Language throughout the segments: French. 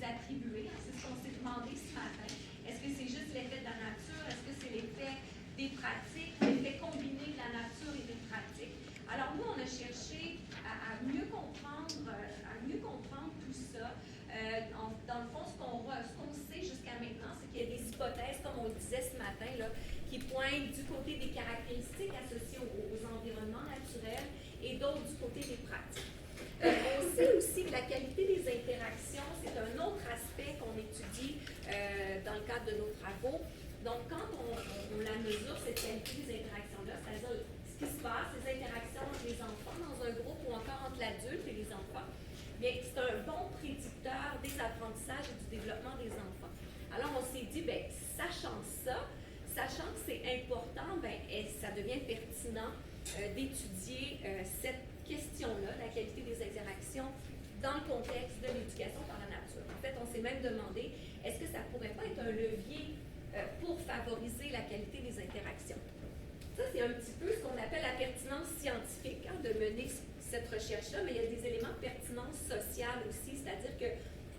attribuer. C'est ce qu'on s'est demandé ce matin. Est-ce que c'est juste l'effet de la nature? Est-ce que c'est l'effet des pratiques, l'effet combiné de la nature et des pratiques? Alors nous, on a cherché à mieux comprendre tout ça. Dans le fond, ce qu'on sait jusqu'à maintenant, c'est qu'il y a des hypothèses, comme on le disait ce matin, là, qui pointent du côté des caractéristiques associées aux environnements naturels et d'autres du côté des pratiques. On sait aussi que la qualité des interactions, c'est un autre aspect qu'on étudie dans le cadre de nos travaux. Donc, quand on la mesure, cette qualité des interactions-là, c'est-à-dire ce qui se passe, les interactions entre les enfants dans un groupe ou encore entre l'adulte et les enfants, bien, c'est un bon prédicteur des apprentissages et du développement des enfants. Alors, on s'est dit, bien, sachant que c'est important, bien, ça devient pertinent d'étudier cette question-là, la qualité des interactions, dans le contexte de l'éducation par la nature. En fait, on s'est même demandé, est-ce que ça ne pourrait pas être un levier pour favoriser la qualité des interactions? Ça, c'est un petit peu ce qu'on appelle la pertinence scientifique, de mener cette recherche-là, mais il y a des éléments de pertinence sociale aussi, c'est-à-dire que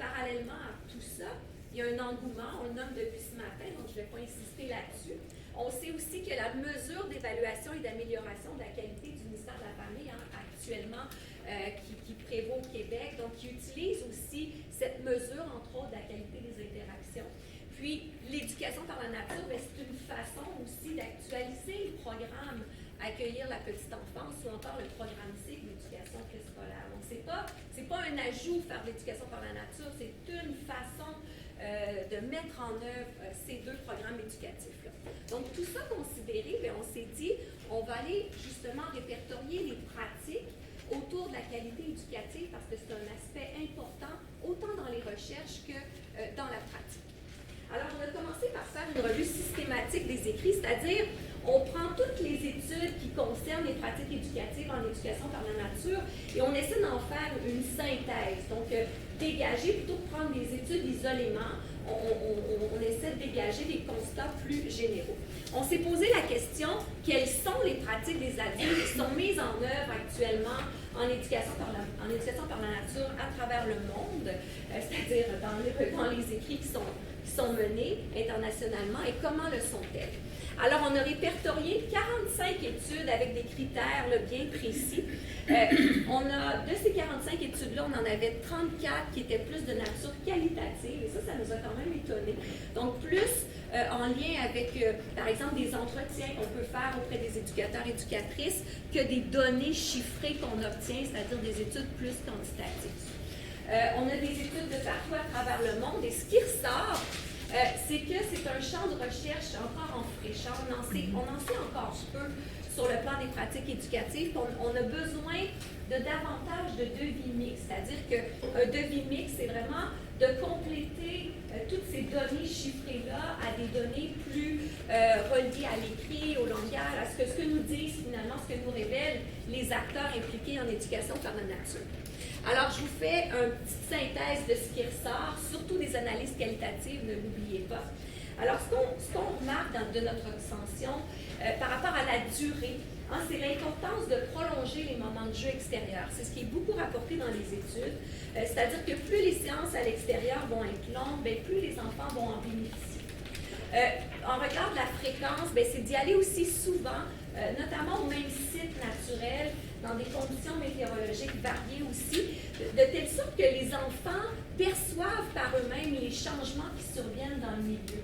parallèlement à tout ça, il y a un engouement, on le nomme depuis ce matin, donc je ne vais pas insister là-dessus. On sait aussi que la mesure d'évaluation et d'amélioration de la qualité du ministère de la Famille actuellement qui prévaut au Québec, donc qui utilise aussi cette mesure, entre autres, de la qualité des interactions. Puis, l'éducation par la nature, c'est une façon aussi d'actualiser le programme Accueillir la petite enfance ou encore le programme cycle d'éducation préscolaire. Donc, c'est pas un ajout faire de l'éducation par la nature, c'est une façon de mettre en œuvre ces deux programmes éducatifs-là. Donc, tout ça considéré, bien, on s'est dit, on va aller justement répertorier les pratiques autour de la qualité éducative parce que c'est un aspect important autant dans les recherches que dans la pratique. Alors, on a commencé par faire une revue systématique des écrits, c'est-à-dire on prend toutes les études qui concernent les pratiques éducatives en éducation par la nature et on essaie d'en faire une synthèse. Donc, dégager, plutôt que prendre des études isolément, on essaie de dégager des constats plus généraux. On s'est posé la question, quelles sont les pratiques des adultes qui sont mises en œuvre actuellement en éducation par la nature à travers le monde, c'est-à-dire dans les écrits qui sont menés internationalement et comment le sont-elles? Alors, on a répertorié 45 études avec des critères bien précis. De ces 45 études-là, on en avait 34 qui étaient plus de nature qualitative, et ça nous a quand même étonnés. Donc, plus en lien avec, par exemple, des entretiens qu'on peut faire auprès des éducateurs et éducatrices que des données chiffrées qu'on obtient, c'est-à-dire des études plus quantitatives. On a des études de partout à travers le monde, et ce qui ressort, c'est que c'est un champ de recherche encore en fraîcheur. On en sait encore peu sur le plan des pratiques éducatives. On a besoin de davantage de devis mixtes, c'est-à-dire qu'un devis mixte, c'est vraiment de compléter toutes ces données chiffrées-là à des données plus reliées à l'écrit, au langage, à ce que nous disent finalement, ce que nous révèlent les acteurs impliqués en éducation par la nature. Alors, je vous fais une petite synthèse de ce qui ressort, surtout des analyses qualitatives, ne l'oubliez pas. Alors, ce qu'on remarque de notre extension par rapport à la durée, c'est l'importance de prolonger les moments de jeu extérieurs. C'est ce qui est beaucoup rapporté dans les études. C'est-à-dire que plus les séances à l'extérieur vont être longues, bien, plus les enfants vont en bénéficier. En regard de la fréquence, c'est d'y aller aussi souvent, notamment au même site naturel, dans des conditions météorologiques variées aussi, de telle sorte que les enfants perçoivent par eux-mêmes les changements qui surviennent dans le milieu.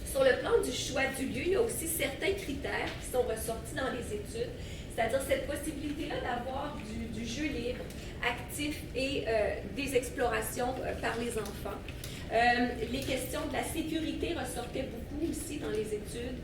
Sur le plan du choix du lieu, il y a aussi certains critères qui sont ressortis dans les études, c'est-à-dire cette possibilité-là d'avoir du jeu libre, actif et des explorations par les enfants. Les questions de la sécurité ressortaient beaucoup aussi dans les études.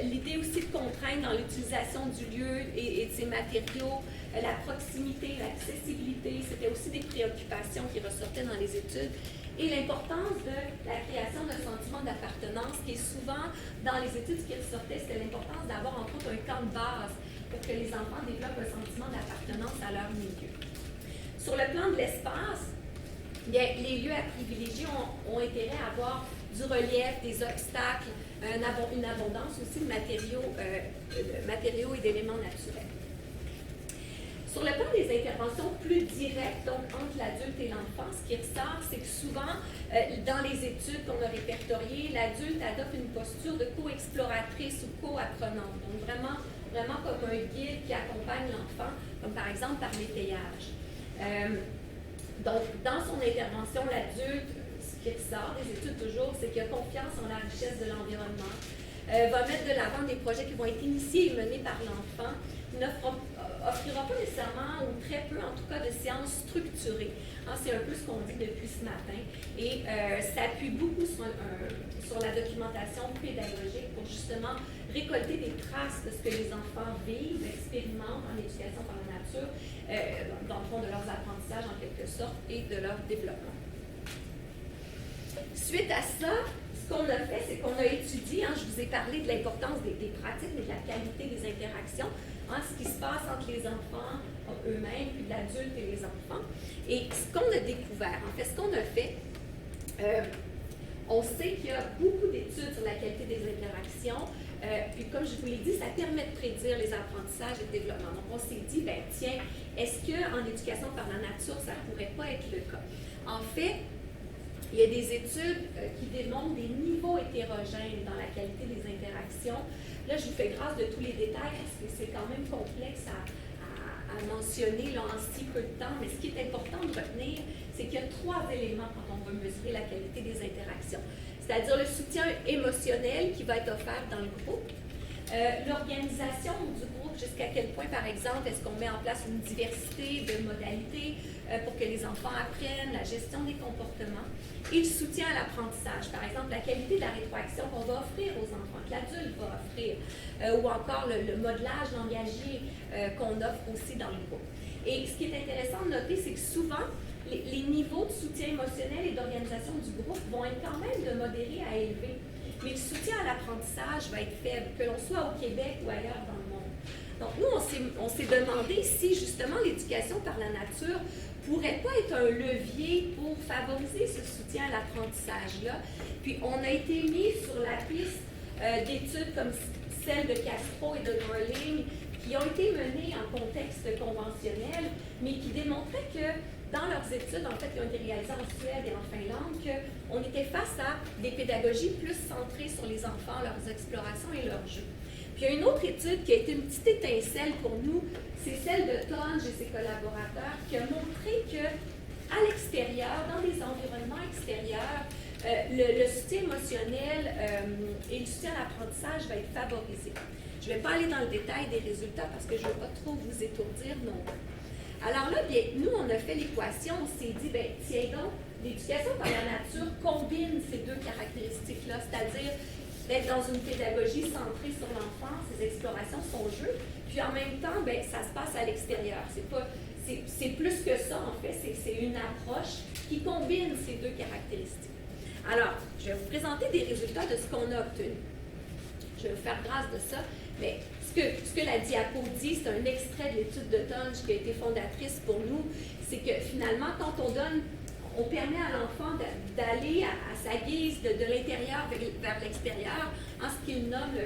L'idée aussi de contraindre dans l'utilisation du lieu et de ses matériaux, la proximité, l'accessibilité, c'était aussi des préoccupations qui ressortaient dans les études. Et l'importance de la création d'un sentiment d'appartenance, qui est souvent, dans les études, ce qui ressortait, c'était l'importance d'avoir entre autres un camp de base pour que les enfants développent un sentiment d'appartenance à leur milieu. Sur le plan de l'espace, bien, les lieux à privilégier ont intérêt à avoir du relief, des obstacles, une abondance aussi de matériaux et d'éléments naturels. Sur le plan des interventions plus directes, donc entre l'adulte et l'enfant, ce qui ressort, c'est que souvent, dans les études qu'on a répertoriées, l'adulte adopte une posture de co-exploratrice ou co-apprenante. Donc vraiment comme un guide qui accompagne l'enfant, comme par exemple par l'étayage. Donc, dans son intervention, l'adulte, ce qui ressort des études toujours, c'est qu'il a confiance en la richesse de l'environnement, va mettre de l'avant des projets qui vont être initiés et menés par l'enfant, n'offrira pas nécessairement, ou très peu en tout cas, de séances structurées. Hein, c'est un peu ce qu'on dit depuis ce matin. Et s'appuie beaucoup sur la documentation pédagogique pour justement récolter des traces de ce que les enfants vivent, expérimentent en éducation par la nature, dans le fond de leurs apprentissages en quelque sorte et de leur développement. Suite à ça, ce qu'on a fait, c'est qu'on a étudié, je vous ai parlé de l'importance des pratiques, mais de la qualité des interactions, ce qui se passe entre les enfants eux-mêmes, puis l'adulte et les enfants. Et ce qu'on a découvert, en fait, ce qu'on a fait, on sait qu'il y a beaucoup d'études sur la qualité des interactions, puis comme je vous l'ai dit, ça permet de prédire les apprentissages et le développement. Donc on s'est dit, tiens, est-ce qu'en éducation par la nature, ça ne pourrait pas être le cas? En fait, il y a des études qui démontrent des niveaux hétérogènes dans la qualité des interactions. Là, je vous fais grâce de tous les détails parce que c'est quand même complexe à mentionner là, en si peu de temps. Mais ce qui est important de retenir, c'est qu'il y a 3 éléments quand on veut mesurer la qualité des interactions. C'est-à-dire le soutien émotionnel qui va être offert dans le groupe, l'organisation du groupe, jusqu'à quel point, par exemple, est-ce qu'on met en place une diversité de modalités pour que les enfants apprennent, la gestion des comportements, et le soutien à l'apprentissage. Par exemple, la qualité de la rétroaction qu'on va offrir aux enfants, que l'adulte va offrir, ou encore le modelage langagier qu'on offre aussi dans le groupe. Et ce qui est intéressant de noter, c'est que souvent, les niveaux de soutien émotionnel et d'organisation du groupe vont être quand même de modéré à élevé. Mais le soutien à l'apprentissage va être faible, que l'on soit au Québec ou ailleurs dans le monde. Donc, nous, on s'est demandé si, justement, l'éducation par la nature pourrait pas être un levier pour favoriser ce soutien à l'apprentissage-là. Puis, on a été mis sur la piste d'études comme celle de Castro et de Norling, qui ont été menées en contexte conventionnel, mais qui démontraient que dans leurs études, en fait, qui ont été réalisées en Suède et en Finlande, qu'on était face à des pédagogies plus centrées sur les enfants, leurs explorations et leurs jeux. Puis il y a une autre étude qui a été une petite étincelle pour nous, c'est celle de Tonge et ses collaborateurs, qui a montré qu'à l'extérieur, dans des environnements extérieurs, le soutien émotionnel et le soutien à l'apprentissage va être favorisé. Je ne vais pas aller dans le détail des résultats parce que je ne veux pas trop vous étourdir non plus. Alors là, bien, nous, on a fait l'équation, on s'est dit, tiens donc, l'éducation par la nature combine ces 2 caractéristiques-là, c'est-à-dire d'être dans une pédagogie centrée sur l'enfant, ses explorations, son jeu, puis en même temps, ça se passe à l'extérieur. C'est plus que ça, en fait, c'est une approche qui combine ces 2 caractéristiques. Alors, je vais vous présenter des résultats de ce qu'on a obtenu. Je vais vous faire grâce de ça, mais ce que la diapo dit, c'est un extrait de l'étude de Tonge qui a été fondatrice pour nous, c'est que finalement, quand on permet à l'enfant d'aller à sa guise de l'intérieur vers l'extérieur, en ce qu'il nomme le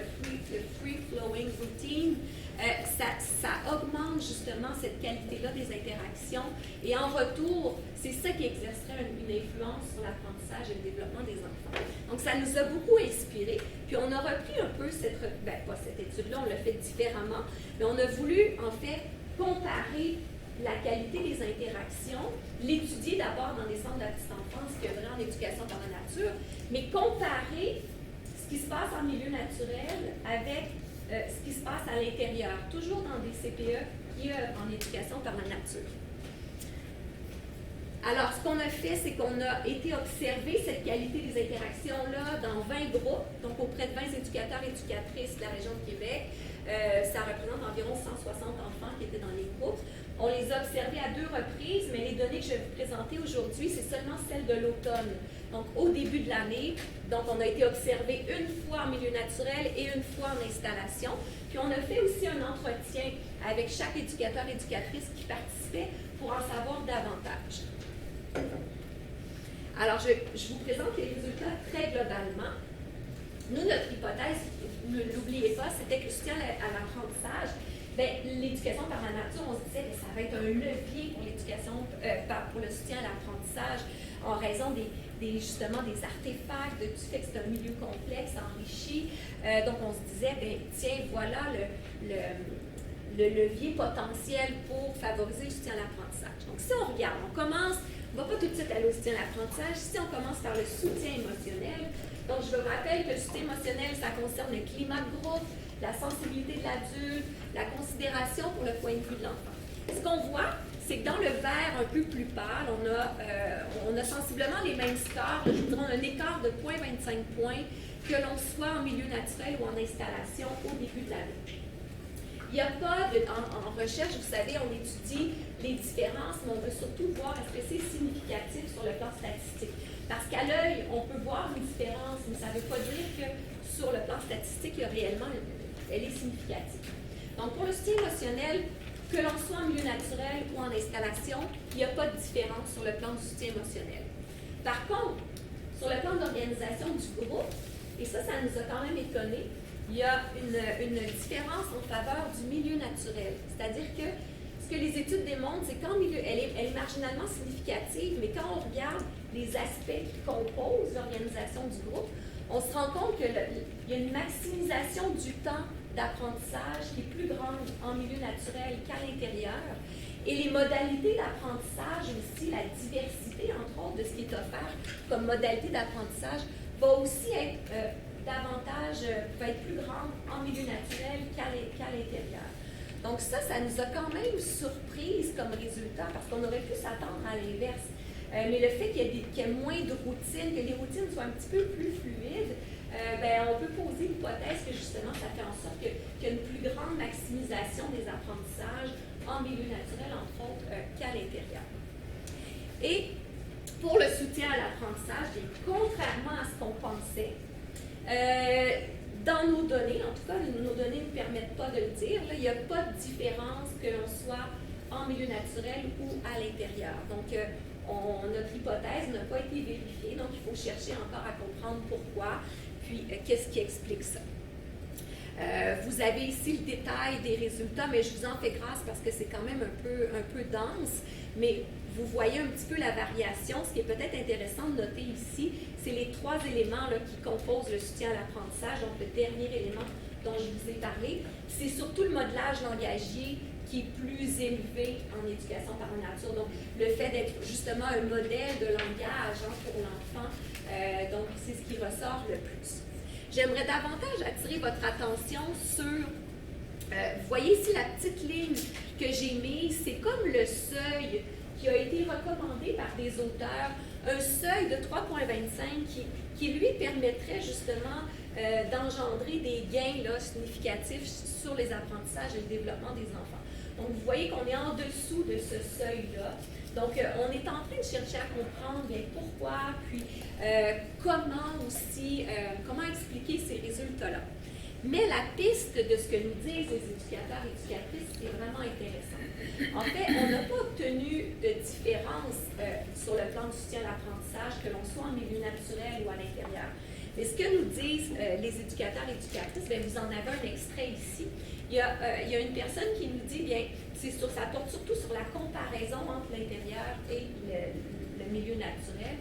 free-flowing routine, ça augmente justement cette qualité-là des interactions et en retour, c'est ça qui exercerait une influence sur l'apprentissage et le développement des enfants. Donc, ça nous a beaucoup inspiré. Puis, on a repris un peu pas cette étude-là, on l'a fait différemment, mais on a voulu, en fait, comparer la qualité des interactions, l'étudier d'abord dans les centres de la petite enfance, qui œuvraient en éducation par la nature, mais comparer ce qui se passe en milieu naturel avec ce qui se passe à l'intérieur, toujours dans des CPE qui œuvrent en éducation par la nature. Alors, ce qu'on a fait, c'est qu'on a été observer cette qualité des interactions-là dans 20 groupes, donc auprès de 20 éducateurs et éducatrices de la région de Québec. Ça représente environ 160 enfants qui étaient dans les groupes. On les a observés à 2 reprises, mais les données que je vais vous présenter aujourd'hui, c'est seulement celles de l'automne. Donc, au début de l'année, donc on a été observé une fois en milieu naturel et une fois en installation. Puis, on a fait aussi un entretien avec chaque éducateur et éducatrice qui participait pour en savoir davantage. Alors, je vous présente les résultats très globalement. Nous, notre hypothèse, ne l'oubliez pas, c'était que le soutien à l'apprentissage, Bien, l'éducation par la nature, on se disait que ça va être un levier pour l'éducation, pour le soutien à l'apprentissage, en raison justement des artefacts, du fait que c'est un milieu complexe, enrichi. Donc, on se disait, bien, tiens, voilà le levier potentiel pour favoriser le soutien à l'apprentissage. Donc, si on regarde, on commence, on ne va pas tout de suite aller au soutien à l'apprentissage, si on commence par le soutien émotionnel. Donc, je vous rappelle que le soutien émotionnel, ça concerne le climat de groupe, la sensibilité de l'adulte, la considération pour le point de vue de l'enfant. Ce qu'on voit, c'est que dans le vert un peu plus pâle, on a sensiblement les mêmes scores, je vous dirais un écart de 0,25 points que l'on soit en milieu naturel ou en installation au début de l'année. Il n'y a pas en recherche, vous savez, on étudie les différences, mais on veut surtout voir est-ce que c'est significatif sur le plan statistique. Parce qu'à l'œil, on peut voir une différence, mais ça ne veut pas dire que sur le plan statistique, il y a réellement elle est significative. Donc, pour le soutien émotionnel, que l'on soit en milieu naturel ou en installation, il n'y a pas de différence sur le plan du soutien émotionnel. Par contre, sur le plan d'organisation du groupe, et ça nous a quand même étonnés, il y a une différence en faveur du milieu naturel. C'est-à-dire que ce que les études démontrent, c'est qu'en milieu, elle est marginalement significative, mais quand on regarde les aspects qui composent l'organisation du groupe, on se rend compte qu'il y a une maximisation du temps d'apprentissage qui est plus grande en milieu naturel qu'à l'intérieur. Et les modalités d'apprentissage aussi, la diversité, entre autres, de ce qui est offert comme modalité d'apprentissage, va aussi être va être plus grande en milieu naturel qu'à l'intérieur. Donc ça nous a quand même surprise comme résultat parce qu'on aurait pu s'attendre à l'inverse. Mais le fait qu'il y ait moins de routines, que les routines soient un petit peu plus fluides, on peut poser l'hypothèse que justement ça fait en sorte qu'il y a une plus grande maximisation des apprentissages en milieu naturel, entre autres, qu'à l'intérieur. Et pour le soutien à l'apprentissage, contrairement à ce qu'on pensait, dans nos données, en tout cas, nos données ne permettent pas de le dire, là, il n'y a pas de différence que l'on soit en milieu naturel ou à l'intérieur. Donc, notre hypothèse n'a pas été vérifiée, donc il faut chercher encore à comprendre pourquoi, puis qu'est-ce qui explique ça. Vous avez ici le détail des résultats, mais je vous en fais grâce parce que c'est quand même un peu dense, mais vous voyez un petit peu la variation. Ce qui est peut-être intéressant de noter ici, c'est les 3 éléments là, qui composent le soutien à l'apprentissage. Donc, le dernier élément dont je vous ai parlé, c'est surtout le modelage langagier qui est plus élevé en éducation par la nature. Donc, le fait d'être justement un modèle de langage pour l'enfant, donc c'est ce qui ressort le plus. J'aimerais davantage attirer votre attention sur, vous voyez ici la petite ligne que j'ai mise, c'est comme le seuil qui a été recommandé par des auteurs, un seuil de 3,25 qui lui permettrait justement d'engendrer des gains là, significatifs sur les apprentissages et le développement des enfants. Donc, vous voyez qu'on est en dessous de ce seuil-là. Donc, on est en train de chercher à comprendre bien pourquoi, puis comment aussi, comment expliquer ces résultats-là. Mais la piste de ce que nous disent les éducateurs et éducatrices est vraiment intéressante. En fait, on n'a pas obtenu de différence sur le plan du soutien à l'apprentissage, que l'on soit en milieu naturel ou à l'intérieur. Mais ce que nous disent les éducateurs et éducatrices, bien, vous en avez un extrait ici. Il y a une personne qui nous dit, bien, ça porte surtout sur la comparaison entre l'intérieur et le milieu naturel.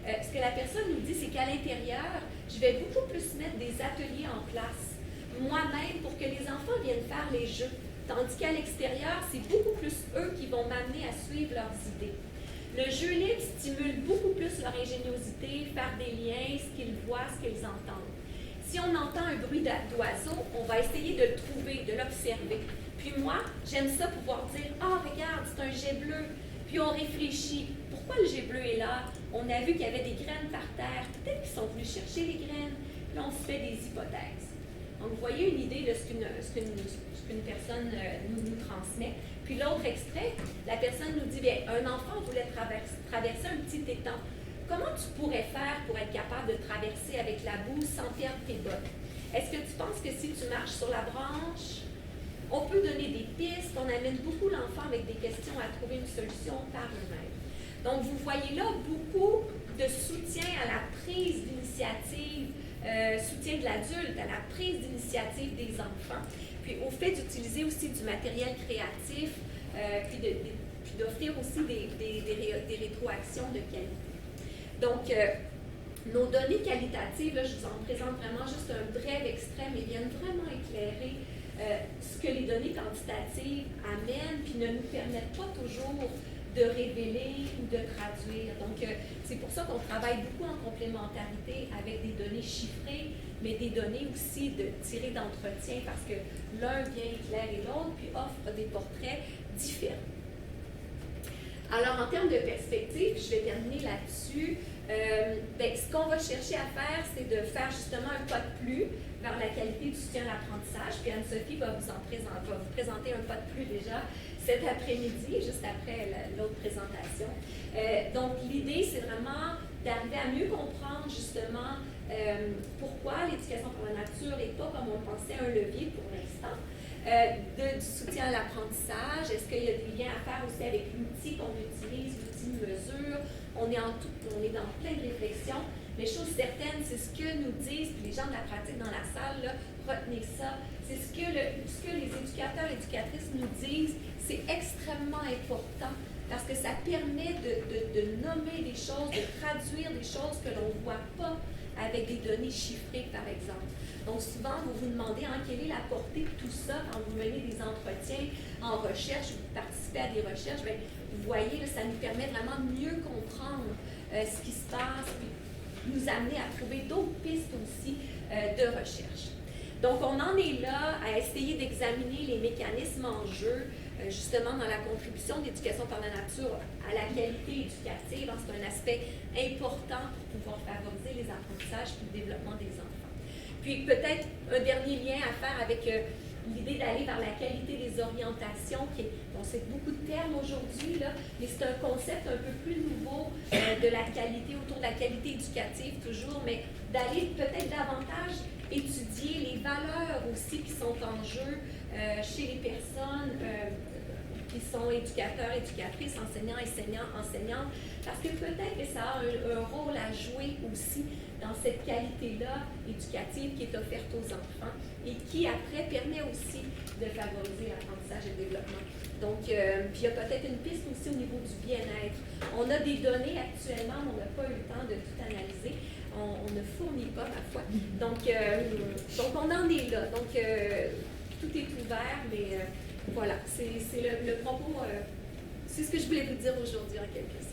Ce que la personne nous dit, c'est qu'à l'intérieur, je vais beaucoup plus mettre des ateliers en place moi-même pour que les enfants viennent faire les jeux. Tandis qu'à l'extérieur, c'est beaucoup plus eux qui vont m'amener à suivre leurs idées. Le jeu libre stimule beaucoup plus leur ingéniosité, faire des liens, ce qu'ils voient, ce qu'ils entendent. Si on entend un bruit d'oiseau, on va essayer de le trouver, de l'observer. Puis moi, j'aime ça pouvoir dire « Ah, regarde, c'est un jet bleu ». Puis on réfléchit. Pourquoi le jet bleu est là? On a vu qu'il y avait des graines par terre. Peut-être qu'ils sont venus chercher les graines. Puis là, on se fait des hypothèses. Donc, vous voyez une idée de ce qu'une personne nous transmet. Puis l'autre extrait, la personne nous dit, bien, un enfant voulait traverser un petit étang. Comment tu pourrais faire pour être capable de traverser avec la boue sans perdre tes bottes? Est-ce que tu penses que si tu marches sur la branche, on peut donner des pistes, on amène beaucoup l'enfant avec des questions à trouver une solution par eux-mêmes. Donc, vous voyez là beaucoup de soutien à la prise d'initiative soutien de l'adulte à la prise d'initiative des enfants, puis au fait d'utiliser aussi du matériel créatif, puis d'offrir aussi des rétroactions de qualité. Donc, nos données qualitatives, là, je vous en présente vraiment juste un bref extrait, mais viennent vraiment éclairer ce que les données quantitatives amènent, puis ne nous permettent pas toujours de révéler ou de traduire. Donc, c'est pour ça qu'on travaille beaucoup en complémentarité avec des données chiffrées, mais des données aussi tirées d'entretien, parce que l'un vient éclairer l'autre, puis offre des portraits différents. Alors, en termes de perspective, je vais terminer là-dessus. Ce qu'on va chercher à faire, c'est de faire justement un pas de plus vers la qualité du soutien à l'apprentissage. Puis Anne-Sophie va vous présenter un pas de plus déjà cet après-midi, juste après l'autre présentation. Donc, l'idée, c'est vraiment d'arriver à mieux comprendre justement pourquoi l'éducation par la nature n'est pas, comme on le pensait, un levier pour l'instant. Du soutien à l'apprentissage, est-ce qu'il y a des liens à faire aussi avec l'outil qu'on utilise, l'outil de mesure? On est dans plein de réflexions, mais chose certaine, c'est ce que nous disent, puis les gens de la pratique dans la salle, là, retenez ça, c'est ce que les éducateurs et éducatrices nous disent, c'est extrêmement important parce que ça permet de nommer des choses, de traduire des choses que l'on ne voit pas avec des données chiffrées, par exemple. Donc, souvent, vous vous demandez quelle est la portée de tout ça quand vous menez des entretiens en recherche ou vous participez à des recherches. Bien, vous voyez, là, ça nous permet vraiment de mieux comprendre ce qui se passe, puis nous amener à trouver d'autres pistes aussi de recherche. Donc, on en est là à essayer d'examiner les mécanismes en jeu, justement dans la contribution d'éducation par la nature à la qualité éducative. C'est un aspect important pour pouvoir favoriser les apprentissages et le développement des enfants. Puis, peut-être un dernier lien à faire avec l'idée d'aller vers la qualité des orientations, on sait beaucoup de termes aujourd'hui, là, mais c'est un concept un peu plus nouveau de la qualité, autour de la qualité éducative toujours, mais d'aller peut-être davantage étudier les valeurs aussi qui sont en jeu chez les personnes qui sont éducateurs, éducatrices, enseignants, enseignantes, parce que peut-être que ça a un rôle à jouer aussi dans cette qualité-là éducative qui est offerte aux enfants et qui, après, permet aussi de favoriser l'apprentissage et le développement. Donc, puis il y a peut-être une piste aussi au niveau du bien-être. On a des données actuellement, mais on n'a pas eu le temps de tout analyser. On ne fournit pas, ma foi. Donc on en est là. Donc, tout est ouvert, mais voilà, c'est le propos, c'est ce que je voulais vous dire aujourd'hui en quelque sorte.